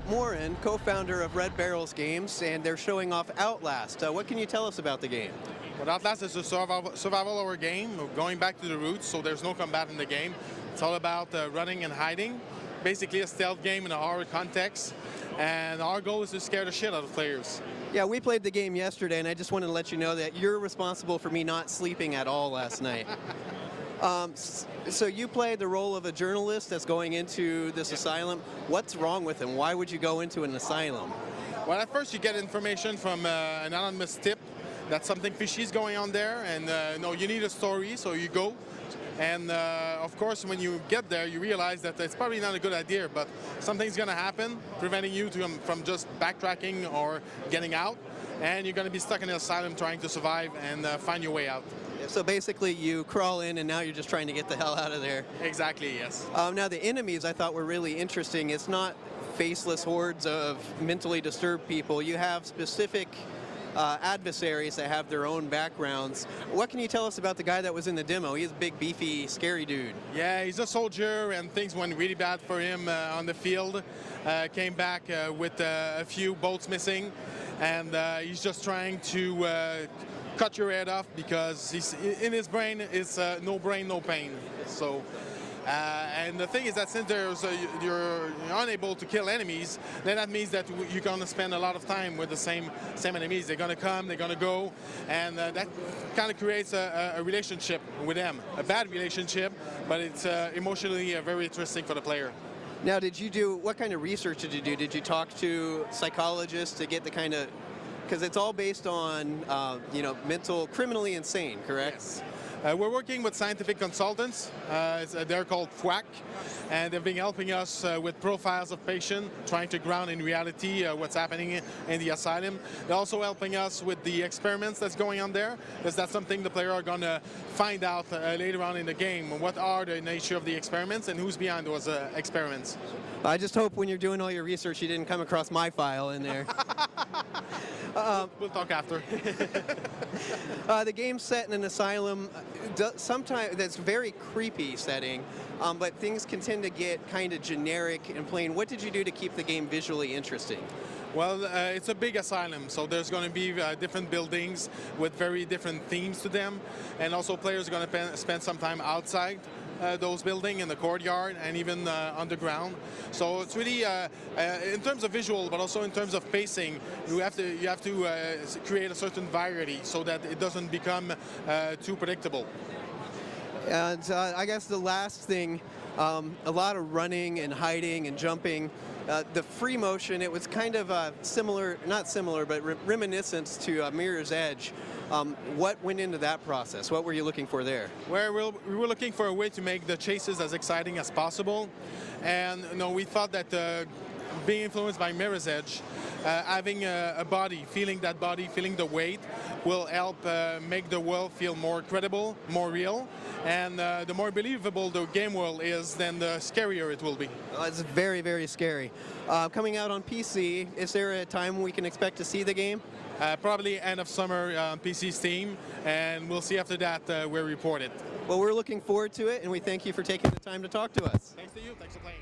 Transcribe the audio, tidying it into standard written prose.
Philippe Morin, co-founder of Red Barrels Games, and they're showing off Outlast. What can you tell us about the game? Well, Outlast is a survival horror game, going back to the roots, so there's no combat in the game. It's all about running and hiding, basically a stealth game in a horror context, and our goal is to scare the shit out of players. Yeah, we played the game yesterday, and I just wanted to let you know that you're responsible for me not sleeping at all last night. So you played the role of a journalist that's going into this asylum. What's wrong with him? Why would you go into an asylum? Well, at first you get information from an anonymous tip that something fishy is going on there, and you need a story, so you go. And of course, when you get there, you realize that it's probably not a good idea, but something's going to happen, preventing you from just backtracking or getting out. And you're going to be stuck in an asylum trying to survive and find your way out. So basically, you crawl in, and now you're just trying to get the hell out of there. Exactly, yes. Now, the enemies I thought were really interesting. It's not faceless hordes of mentally disturbed people. You have specific adversaries that have their own backgrounds. What can you tell us about the guy that was in the demo? He's a big, beefy, scary dude. Yeah, he's a soldier, and things went really bad for him on the field. Came back with a few bolts missing, and he's just trying to cut your head off because in his brain it's no brain, no pain. So. And the thing is that since you're unable to kill enemies, then that means that you're going to spend a lot of time with the same enemies. They're going to come, they're going to go, and that kind of creates a relationship with them. A bad relationship, but it's emotionally very interesting for the player. Now, what kind of research did you do? Did you talk to psychologists to get the kind of, because it's all based on, criminally insane, correct? Yes. We're working with scientific consultants. They're called PAX, and they've been helping us with profiles of patients, trying to ground in reality what's happening in the asylum. They're also helping us with the experiments that's going on there, because that's something the player are going to find out later on in the game. What are the nature of the experiments and who's behind those experiments? I just hope when you're doing all your research you didn't come across my file in there. We'll talk after. The game's set in an asylum. Sometimes that's a very creepy setting, but things can tend to get kind of generic and plain. What did you do to keep the game visually interesting? Well, it's a big asylum, so there's going to be different buildings with very different themes to them, and also players are going to spend some time outside those buildings in the courtyard and even underground. So it's really, in terms of visual, but also in terms of pacing, you have to create a certain variety so that it doesn't become too predictable. And I guess the last thing, a lot of running and hiding and jumping. The free motion, it was kind of similar, not similar, but reminiscent to Mirror's Edge. What went into that process? What were you looking for there? Well, we were looking for a way to make the chases as exciting as possible. And we thought that being influenced by Mirror's Edge, having a body, feeling the weight, will help make the world feel more credible, more real. And the more believable the game world is, then the scarier it will be. It's very, very scary. Coming out on PC, is there a time we can expect to see the game? Probably end of summer on PC Steam, and we'll see after that where we report it. Well, we're looking forward to it, and we thank you for taking the time to talk to us. Thanks to you. Thanks for playing.